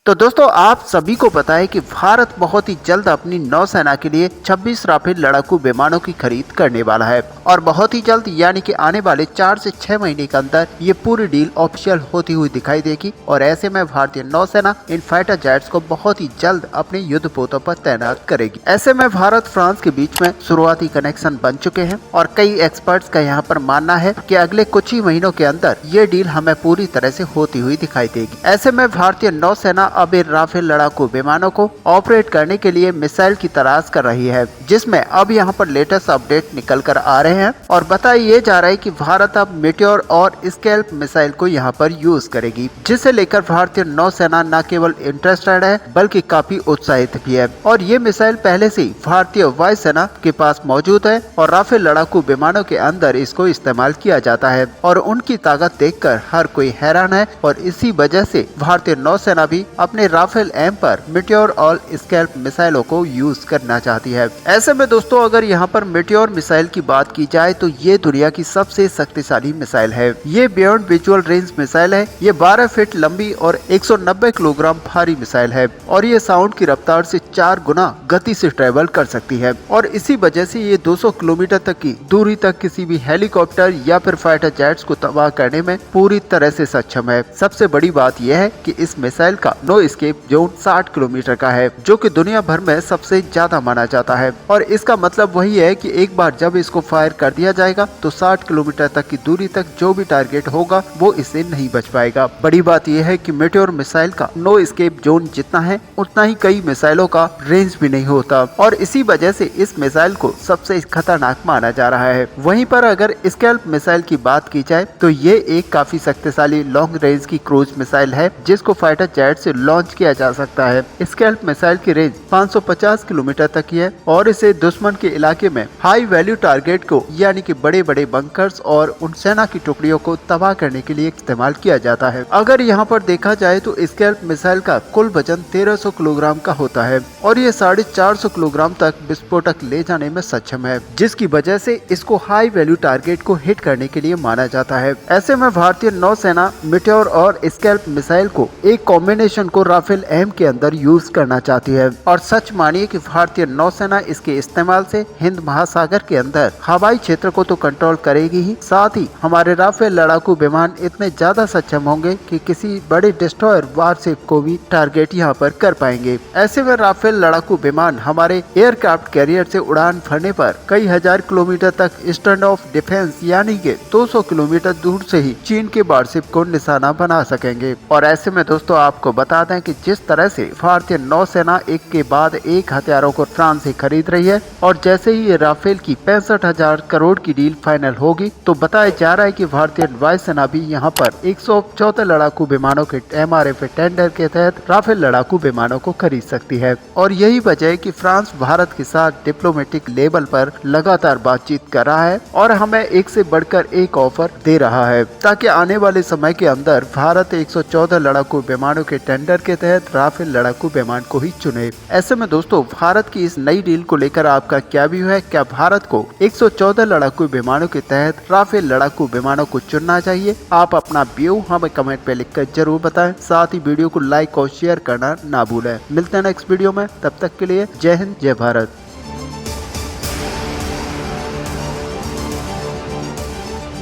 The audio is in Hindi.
तो दोस्तों आप सभी को पता है कि भारत बहुत ही जल्द अपनी नौसेना के लिए 26 राफेल लड़ाकू विमानों की खरीद करने वाला है और बहुत ही जल्द यानी कि आने वाले 4 से 6 महीने के अंदर ये पूरी डील ऑफिशियल होती हुई दिखाई देगी। और ऐसे में भारतीय नौसेना इन फाइटर जेट्स को बहुत ही जल्द अपने युद्ध पोतों पर तैनात करेगी। ऐसे में भारत फ्रांस के बीच में शुरुआती कनेक्शन बन चुके हैं और कई एक्सपर्ट्स का यहाँ पर मानना है कि अगले कुछ ही महीनों के अंदर ये डील हमें पूरी तरह से होती हुई दिखाई देगी। ऐसे में भारतीय नौसेना अब इन राफेल लड़ाकू विमानों को ऑपरेट करने के लिए मिसाइल की तलाश कर रही है, जिसमें अब यहाँ पर लेटेस्ट अपडेट निकल कर आ रहे हैं और बताया ये जा रहा है कि भारत अब मेटियोर और स्कैल्प मिसाइल को यहाँ पर यूज करेगी, जिसे लेकर भारतीय नौसेना न केवल इंटरेस्टेड है बल्कि काफी उत्साहित भी है। और ये मिसाइल पहले से ही भारतीय वायुसेना के पास मौजूद है और राफेल लड़ाकू विमानों के अंदर इसको इस्तेमाल किया जाता है और उनकी ताकत देखकर हर कोई हैरान है और इसी वजह से भारतीय नौसेना भी अपने राफेल एम पर मेटियोर और स्कैल्प मिसाइलों को यूज करना चाहती है। ऐसे में दोस्तों अगर यहाँ पर मेटियोर मिसाइल की बात की जाए तो ये दुनिया की सबसे शक्तिशाली मिसाइल है। ये बियॉन्ड विजुअल रेंज मिसाइल है। ये 12 फीट लंबी और 190 किलोग्राम भारी मिसाइल है और ये साउंड की रफ्तार से 4 गुना गति से ट्रेवल कर सकती है और इसी वजह से ये 200 किलोमीटर तक की दूरी तक किसी भी हेलीकॉप्टर या फिर फाइटर जेट्स को तबाह करने में पूरी तरह से सक्षम है। सबसे बड़ी बात यह है कि इस मिसाइल का नो एस्केप जोन 60 किलोमीटर का है, जो कि दुनिया भर में सबसे ज्यादा माना जाता है। और इसका मतलब वही है कि एक बार जब इसको फायर कर दिया जाएगा तो 60 किलोमीटर तक की दूरी तक जो भी टारगेट होगा वो इससे नहीं बच पाएगा। बड़ी बात यह है कि मेटियोर मिसाइल का नो एस्केप जोन जितना है उतना ही कई मिसाइलों का रेंज भी नहीं होता और इसी वजह से इस मिसाइल को सबसे खतरनाक माना जा रहा है। वहीं पर अगर स्कैल्प मिसाइल की बात की जाए तो ये एक काफी शक्तिशाली लॉन्ग रेंज की क्रूज मिसाइल है, जिसको फाइटर जेट से लॉन्च किया जा सकता है। स्कैल्प मिसाइल की रेंज 550 किलोमीटर तक की है और इसे दुश्मन के इलाके में हाई वैल्यू टारगेट को यानी कि बड़े बड़े बंकर्स और उन सेना की टुकड़ियों को तबाह करने के लिए इस्तेमाल किया जाता है। अगर यहाँ पर देखा जाए तो स्कैल्प मिसाइल का कुल वजन 1300 किलोग्राम का होता है और ये 450 किलोग्राम तक विस्फोटक ले जाने में सक्षम है, जिसकी वजह से इसको हाई वैल्यू टारगेट को हिट करने के लिए माना जाता है। ऐसे में भारतीय नौसेना मेटियोर और स्कैल्प मिसाइल को एक कॉम्बिनेशन को राफेल एम के अंदर यूज करना चाहती है और सच मानिए कि भारतीय नौसेना इसके इस्तेमाल से हिंद महासागर के अंदर हवाई क्षेत्र को तो कंट्रोल करेगी ही, साथ ही हमारे राफेल लड़ाकू विमान इतने ज्यादा सक्षम होंगे कि किसी बड़े डिस्ट्रॉयर वारशिप को भी टारगेट यहाँ पर कर पाएंगे। ऐसे में राफेल लड़ाकू विमान हमारे एयरक्राफ्ट कैरियर से उड़ान भरने पर कई हजार किलोमीटर तक स्टैंड ऑफ डिफेंस यानी कि 200 किलोमीटर दूर से ही चीन के वारशिप को निशाना बना सकेंगे। और ऐसे में दोस्तों आपको बता दें कि जिस तरह से भारतीय नौसेना एक के बाद एक हथियारों को फ्रांस से खरीद रही है और जैसे ही ये राफेल की 65,000 करोड़ की डील फाइनल होगी तो बताया जा रहा है कि भारतीय वायुसेना भी यहाँ पर 114 लड़ाकू विमानों के MRF टेंडर के तहत राफेल लड़ाकू विमानों को खरीद सकती है। और यही वजह है कि फ्रांस भारत के साथ डिप्लोमेटिक लेवल पर लगातार बातचीत कर रहा है और हमें एक से बढ़कर एक ऑफर दे रहा है ताकि आने वाले समय के अंदर भारत 114 लड़ाकू विमानों के टेंडर के तहत राफेल लड़ाकू विमान को ही चुने। ऐसे में दोस्तों भारत की इस नई डील को लेकर आपका क्या व्यू है? क्या भारत को 114 लड़ाकू विमानों के तहत राफेल लड़ाकू विमानों को चुनना चाहिए? आप अपना व्यू हमें कमेंट पे लिखकर जरूर बताएं। साथ ही वीडियो को लाइक और शेयर करना ना भूलें। मिलते हैं नेक्स्ट वीडियो में, तब तक के लिए जय हिंद जय भारत।